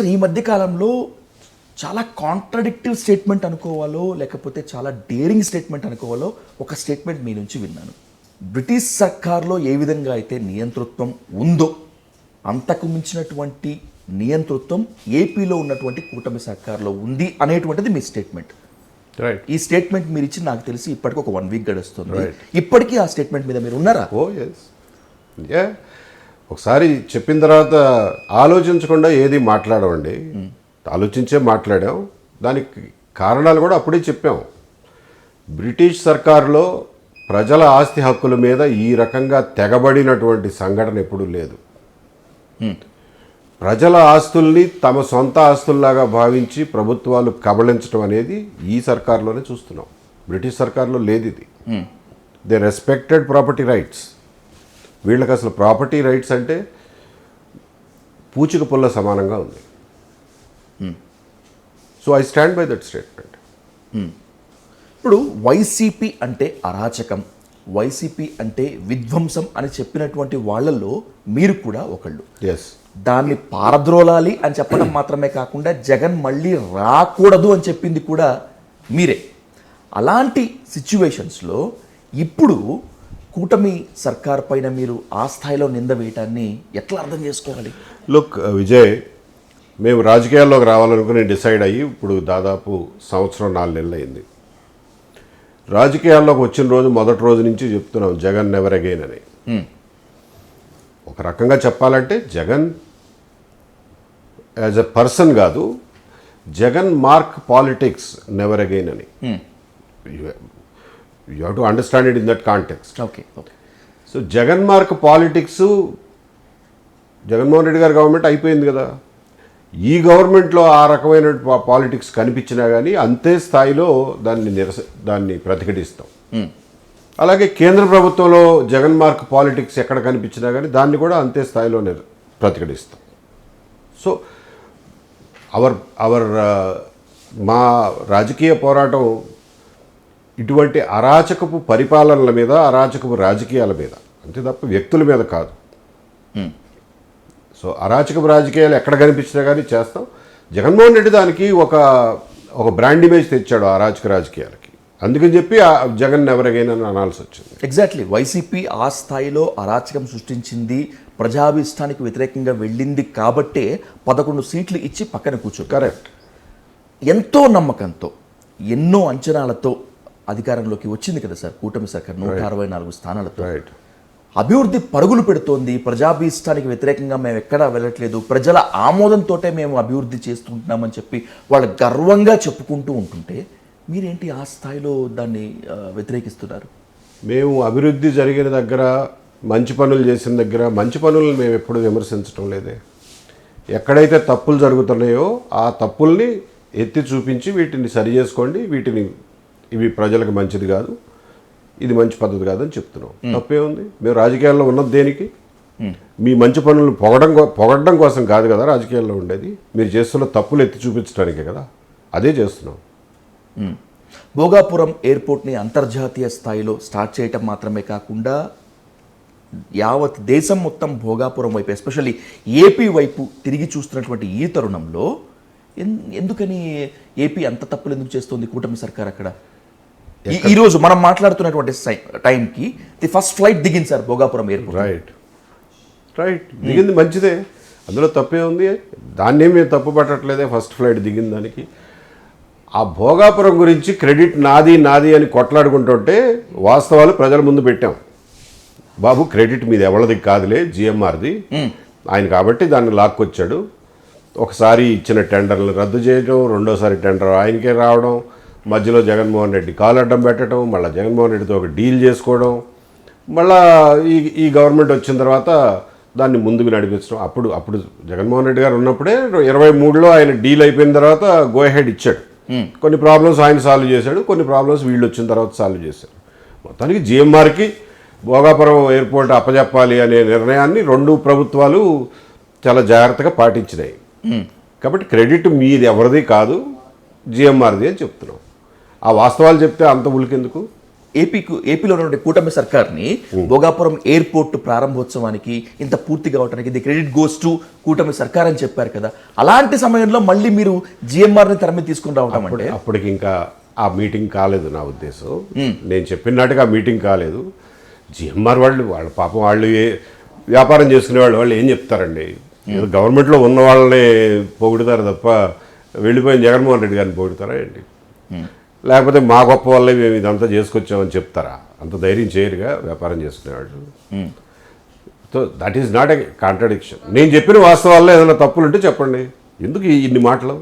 ఈ మధ్య కాలంలో చాలా కాంట్రడిక్టివ్ స్టేట్మెంట్ అనుకోవాలో లేకపోతే చాలా డేరింగ్ స్టేట్మెంట్ అనుకోవాలో ఒక స్టేట్మెంట్ మీ నుంచి విన్నాను. బ్రిటిష్ సర్కార్లో ఏ విధంగా అయితే నియంతృత్వం ఉందో అంతకు మించినటువంటి నియంతృత్వం ఏపీలో ఉన్నటువంటి కూటమి సర్కార్లో ఉంది అనేటువంటిది మీ స్టేట్మెంట్. ఈ స్టేట్మెంట్ మీరు ఇచ్చి నాకు తెలిసి ఇప్పటికి ఒక 1 వీక్ గడుస్తుంది. ఇప్పటికీ ఆ స్టేట్మెంట్ మీద మీరు ఉన్నారా? ఒకసారి చెప్పిన తర్వాత ఆలోచించకుండా ఏది మాట్లాడమండి. ఆలోచించే మాట్లాడాం. దానికి కారణాలు కూడా అప్పుడే చెప్పాం. బ్రిటిష్ సర్కారులో ప్రజల ఆస్తి హక్కుల మీద ఈ రకంగా తెగబడినటువంటి సంఘటన ఎప్పుడూ లేదు. ప్రజల ఆస్తుల్ని తమ సొంత ఆస్తుల్లాగా భావించి ప్రభుత్వాలు కబళించడం అనేది ఈ సర్కారులోనే చూస్తున్నాం. బ్రిటిష్ సర్కారులో లేదు ఇది. They respected property rights. వీళ్ళకి అసలు ప్రాపర్టీ రైట్స్ అంటే పూచిక పుల్ల సమానంగా ఉంది. So I stand by that statement. ఇప్పుడు వైసీపీ అంటే అరాచకం, వైసీపీ అంటే విధ్వంసం అని చెప్పినటువంటి వాళ్ళల్లో మీరు కూడా ఒకళ్ళు. ఎస్, దాన్ని పారద్రోలాలి అని చెప్పడం మాత్రమే కాకుండా జగన్ మళ్ళీ రాకూడదు అని చెప్పింది కూడా మీరే. అలాంటి సిచ్యువేషన్స్లో ఇప్పుడు కూటమి సర్కార్ పైన మీరు ఆ స్థాయిలో నింద వేయటాన్ని ఎట్లా అర్థం చేసుకోవాలి? లుక్ విజయ్, మేము రాజకీయాల్లోకి రావాలనుకుని డిసైడ్ అయ్యి ఇప్పుడు దాదాపు 1.5 నెలలు అయింది. రాజకీయాల్లోకి వచ్చిన రోజు మొదటి రోజు నుంచి చెప్తున్నాం జగన్ నెవర్ అగైన్ అని. ఒక రకంగా చెప్పాలంటే జగన్ యాజ్ ఎ పర్సన్ కాదు, Jagan mark politics never again అని. You have to understand it in that context. Okay. So Jagan mark politics, Jaganmohan Reddy గారి గవర్నమెంట్ అయిపోయింది కదా. ఈ గవర్నమెంట్లో ఆ రకమైన పాలిటిక్స్ కనిపించినా కానీ అంతే స్థాయిలో దాన్ని ప్రతిఘటిస్తాం. అలాగే కేంద్ర ప్రభుత్వంలో జగన్ మార్క్ పాలిటిక్స్ ఎక్కడ కనిపించినా కానీ దాన్ని కూడా అంతే స్థాయిలో ప్రతిఘటిస్తాం. సో మా రాజకీయ పోరాటం ఇటువంటి అరాచకపు పరిపాలనల మీద, అరాచకపు రాజకీయాల మీద, అంతే తప్ప వ్యక్తుల మీద కాదు. సో అరాచకపు రాజకీయాలు ఎక్కడ కనిపించినా కానీ చేస్తాం. జగన్మోహన్ రెడ్డి దానికి ఒక బ్రాండ్ ఇమేజ్ తెచ్చాడు అరాచక రాజకీయాలకి. అందుకని చెప్పి జగన్ నెవర్ అగైన్ అని అనాల్సి వచ్చింది. ఎగ్జాక్ట్లీ. వైసీపీ ఆ స్థాయిలో అరాచకం సృష్టించింది, ప్రజాభిష్టానికి వ్యతిరేకంగా వెళ్ళింది కాబట్టే 11 సీట్లు ఇచ్చి పక్కన కూర్చో. కరెక్ట్. ఎంతో నమ్మకంతో, ఎన్నో అంచనాలతో అధికారంలోకి వచ్చింది కదా సార్ కూటమి సర్కార్ 164 స్థానాలతో. రైట్. అభివృద్ధి పరుగులు పెడుతోంది. ప్రజాభీష్టానికి వ్యతిరేకంగా మేము ఎక్కడా వెళ్ళట్లేదు, ప్రజల ఆమోదంతో మేము అభివృద్ధి చేస్తుంటున్నామని చెప్పి వాళ్ళు గర్వంగా చెప్పుకుంటూ ఉంటుంటే మీరేంటి ఆ స్థాయిలో దాన్ని వ్యతిరేకిస్తున్నారు? మేము అభివృద్ధి జరిగిన దగ్గర, మంచి పనులు చేసిన దగ్గర మంచి పనులను మేము ఎప్పుడు విమర్శించడం లేదే. ఎక్కడైతే తప్పులు జరుగుతున్నాయో ఆ తప్పుల్ని ఎత్తి చూపించి వీటిని సరి చేసుకోండి, ఇవి ప్రజలకు మంచిది కాదు, ఇది మంచి పద్ధతి కాదని చెప్తున్నాం. తప్పే ఉంది? మేము రాజకీయాల్లో ఉన్నది దేనికి? మీ మంచి పనులను పొగడడం కోసం కాదు కదా రాజకీయాల్లో ఉండేది. మీరు చేస్తున్న తప్పులు ఎత్తి చూపించడానికే కదా, అదే చేస్తున్నాం. భోగాపురం ఎయిర్పోర్ట్ని అంతర్జాతీయ స్థాయిలో స్టార్ట్ చేయటం మాత్రమే కాకుండా యావత్ దేశం మొత్తం భోగాపురం వైపు, ఎస్పెషల్లీ ఏపీ వైపు తిరిగి చూస్తున్నటువంటి ఈ తరుణంలో ఎందుకని ఏపీ అంత తప్పులు ఎందుకు చేస్తుంది కూటమి సర్కార్? అక్కడ ఈరోజు మనం మాట్లాడుతున్నటువంటి టైంకి ది ఫస్ట్ ఫ్లైట్ దిగింది సార్ భోగాపురం ఎయిర్పోర్ట్. రైట్. దిగింది మంచిదే, అందులో తప్పే ఉంది. దాన్నే మేము తప్పు పట్టట్లేదే ఫస్ట్ ఫ్లైట్ దిగిన దానికి. ఆ భోగాపురం గురించి క్రెడిట్ నాది అని కొట్లాడుకుంటుంటే వాస్తవాలు ప్రజల ముందు పెట్టాం. బాబు క్రెడిట్ మీది ఎవరిది కాదులే, జిఎంఆర్ది. ఆయన కాబట్టి దాన్ని లాక్కొచ్చాడు. ఒకసారి ఇచ్చిన టెండర్లు రద్దు చేయడం, రెండోసారి టెండర్ ఆయనకే రావడం, మధ్యలో జగన్మోహన్ రెడ్డి కాలు అడ్డం పెట్టడం, మళ్ళీ జగన్మోహన్ రెడ్డితో ఒక డీల్ చేసుకోవడం, మళ్ళా ఈ గవర్నమెంట్ వచ్చిన తర్వాత దాన్ని ముందుకు నడిపించడం. అప్పుడు జగన్మోహన్ రెడ్డి గారు ఉన్నప్పుడే 23లో ఆయన డీల్ అయిపోయిన తర్వాత గో హెడ్ ఇచ్చాడు. కొన్ని ప్రాబ్లమ్స్ ఆయన సాల్వ్ చేశాడు, కొన్ని ప్రాబ్లమ్స్ వీళ్ళు వచ్చిన తర్వాత సాల్వ్ చేశారు. మొత్తానికి జిఎంఆర్కి భోగాపురం ఎయిర్పోర్ట్ అప్పజెప్పాలి అనే నిర్ణయాన్ని 2 ప్రభుత్వాలు చాలా జాగ్రత్తగా పాటించినాయి. కాబట్టి క్రెడిట్ మీది ఎవరిది కాదు, జిఎంఆర్ది అని చెప్తున్నాం. ఆ వాస్తవాలు చెప్తే అంత ఉలికెందుకు? ఏపీలో ఉన్నటువంటి కూటమి సర్కార్ని భోగాపురం ఎయిర్పోర్ట్ ప్రారంభోత్సవానికి ఇంత పూర్తి కావడానికి ది క్రెడిట్ గోస్ టు కూటమి సర్కార్ అని చెప్పారు కదా, అలాంటి సమయంలో మళ్ళీ మీరు జిఎంఆర్ని తెర మీద తీసుకుని రావటం అంటే అప్పటికి ఇంకా ఆ మీటింగ్ కాలేదు నా ఉద్దేశం. నేను చెప్పినట్టుగా ఆ మీటింగ్ కాలేదు. జిఎంఆర్ వాళ్ళ పాపం వాళ్ళు వ్యాపారం చేసుకునే వాళ్ళు ఏం చెప్తారండి, ఏదో గవర్నమెంట్లో ఉన్న వాళ్ళని పొగుడుతారు తప్ప వెళ్ళిపోయిన జగన్మోహన్ రెడ్డి గారిని పొగుడుతారా ఏంటి? లేకపోతే మా గొప్ప వల్లే మేము ఇదంతా చేసుకొచ్చామని చెప్తారా? అంత ధైర్యం చేయరుగా వ్యాపారం చేసుకునేవాళ్ళు. So that is not a contradiction. నేను చెప్పిన వాస్తవాల్లో ఏదైనా తప్పులు ఉంటే చెప్పండి, ఎందుకు ఇన్ని మాటలు?